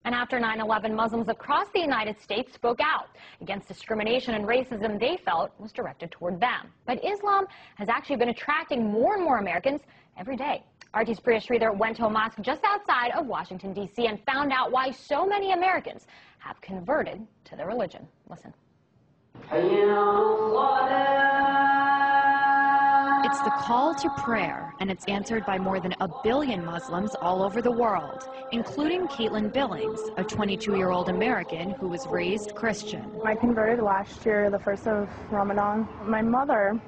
And after 9/11, Muslims across the United States spoke out against discrimination and racism they felt was directed toward them. But Islam has actually been attracting more and more Americans every day. RT's Priya Sridhar went to a mosque just outside of Washington, D.C. and found out why so many Americans have converted to their religion. Listen. It's the call to prayer, and it's answered by more than 1 billion Muslims all over the world, including Caitlin Billings, a 22-year-old American who was raised Christian. I converted last year, the first of Ramadan. My mother,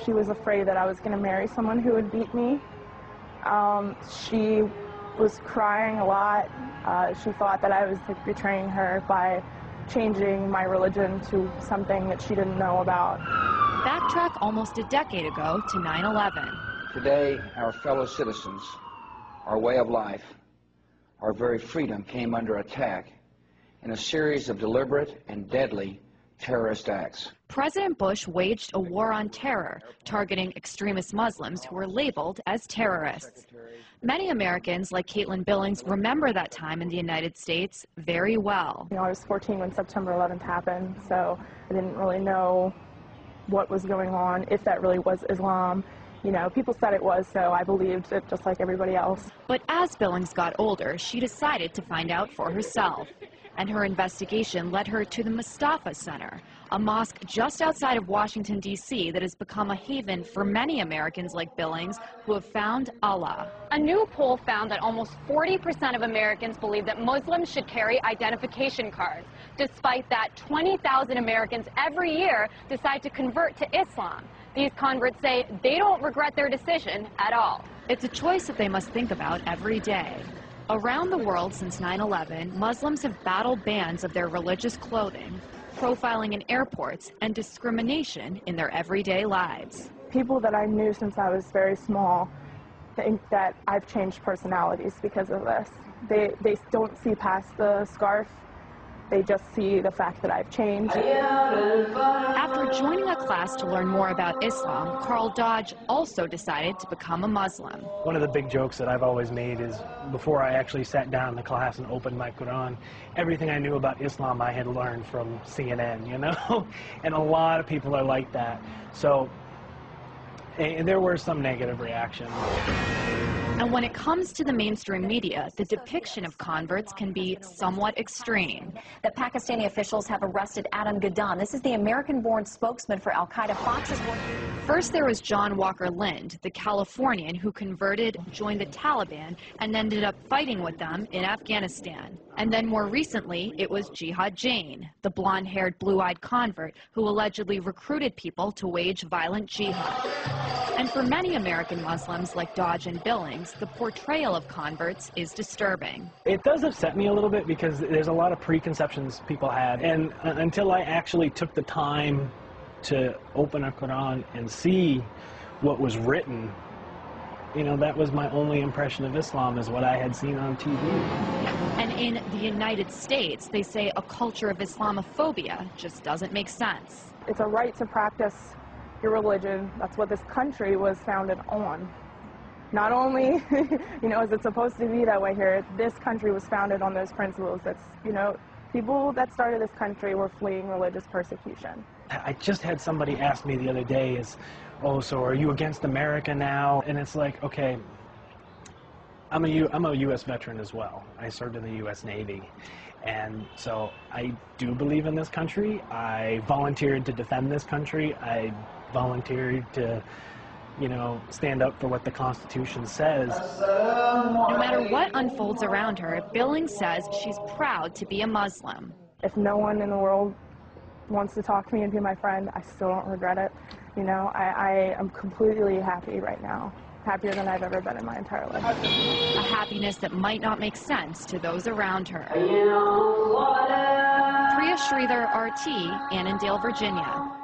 she was afraid that I was going to marry someone who would beat me. She was crying a lot. She thought that I was betraying her by changing my religion to something that she didn't know about. Backtrack almost a decade ago to 9/11. Today, our fellow citizens, our way of life, our very freedom came under attack in a series of deliberate and deadly terrorist acts. President Bush waged a war on terror, targeting extremist Muslims who were labeled as terrorists. Many Americans, like Caitlin Billings, remember that time in the United States very well. I was 14 when September 11th happened, so I didn't really know what was going on, if that really was Islam. People said it was, so I believed it just like everybody else. But as Billings got older, she decided to find out for herself. And her investigation led her to the Mustafa Center, a mosque just outside of Washington, D.C. that has become a haven for many Americans like Billings who have found Allah. A new poll found that almost 40% of Americans believe that Muslims should carry identification cards. Despite that, 20,000 Americans every year decide to convert to Islam. These converts say they don't regret their decision at all. It's a choice that they must think about every day. Around the world since 9/11, Muslims have battled bans of their religious clothing, profiling in airports, and discrimination in their everyday lives. People that I knew since I was very small think that I've changed personalities because of this. They don't see past the scarf. They just see the fact that I've changed. After joining a class to learn more about Islam, Carl Dodge also decided to become a Muslim. One of the big jokes that I've always made is before I actually sat down in the class and opened my Quran, everything I knew about Islam I had learned from CNN, And a lot of people are like that. So, and there were some negative reactions. And when it comes to the mainstream media, the depiction of converts can be somewhat extreme. The Pakistani officials have arrested Adam Gaddan. This is the American-born spokesman for Al-Qaeda. Fox is working. First, there was John Walker Lind, the Californian who converted, joined the Taliban, and ended up fighting with them in Afghanistan. And then more recently, it was Jihad Jain, the blonde-haired, blue-eyed convert who allegedly recruited people to wage violent jihad. And for many American Muslims like Dodge and Billings, the portrayal of converts is disturbing. It does upset me a little bit because there's a lot of preconceptions people had, and until I actually took the time to open a Quran and see what was written, that was my only impression of Islam, is what I had seen on TV. And in the United States, they say a culture of Islamophobia just doesn't make sense. It's a right to practice your religion. That's what this country was founded on. Not only, is it supposed to be that way here, this country was founded on those principles. That's, people that started this country were fleeing religious persecution. I just had somebody ask me the other day, so are you against America now? And it's like, okay, I'm a U.S. veteran as well. I served in the U.S. Navy. And so I do believe in this country. I volunteered to defend this country. I volunteered to, stand up for what the Constitution says. No matter what unfolds around her, Billings says she's proud to be a Muslim. If no one in the world wants to talk to me and be my friend, I still don't regret it. I am completely happy right now. Happier than I've ever been in my entire life. A happiness that might not make sense to those around her. Priya Sridhar, RT, Annandale, Virginia.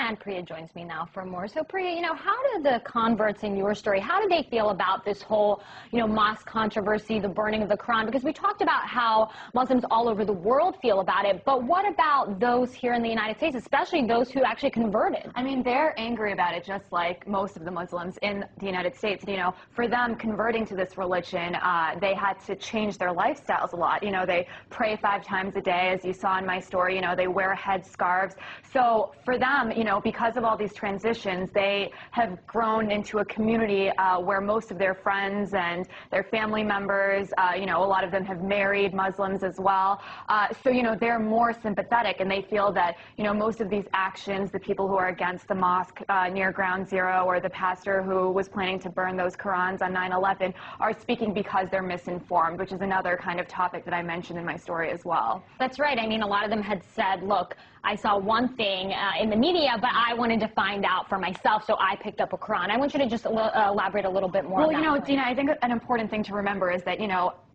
And Priya joins me now for more. So Priya, how do the converts in your story, how do they feel about this whole, mosque controversy, the burning of the Quran? Because we talked about how Muslims all over the world feel about it, but what about those here in the United States, especially those who actually converted? I mean, they're angry about it just like most of the Muslims in the United States. For them, converting to this religion, they had to change their lifestyles a lot. They pray 5 times a day, as you saw in my story. They wear headscarves. So for them, because of all these transitions, they have grown into a community where most of their friends and their family members, a lot of them have married Muslims as well. So, they're more sympathetic, and they feel that, most of these actions, the people who are against the mosque near Ground Zero, or the pastor who was planning to burn those Qurans on 9/11, are speaking because they're misinformed, which is another kind of topic that I mentioned in my story as well. That's right. I mean, a lot of them had said, look, I saw one thing in the media, but I wanted to find out for myself, so I picked up a Quran. I want you to just elaborate a little bit more on that. Well, Dina, I think an important thing to remember is that,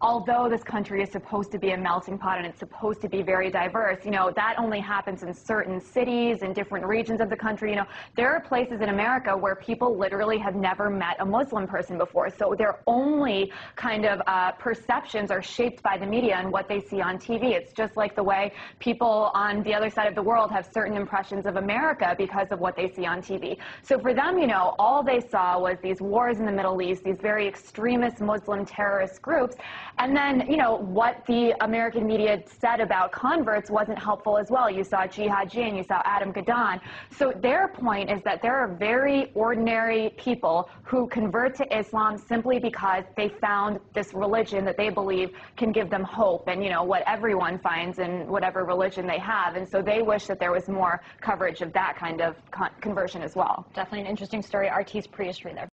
although this country is supposed to be a melting pot and it's supposed to be very diverse, that only happens in certain cities and different regions of the country. There are places in America where people literally have never met a Muslim person before, so their only kind of perceptions are shaped by the media and what they see on TV. It's just like the way people on the other side of the world have certain impressions of America because of what they see on TV. So for them, all they saw was these wars in the Middle East, these very extremist Muslim terrorist groups, and then, what the American media said about converts wasn't helpful as well. You saw Jihad Jain, you saw Adam Gadon. So their point is that there are very ordinary people who convert to Islam simply because they found this religion that they believe can give them hope and, what everyone finds in whatever religion they have. And so they wish that there was more coverage of that kind of conversion as well. Definitely an interesting story. RT's Priya Sri there.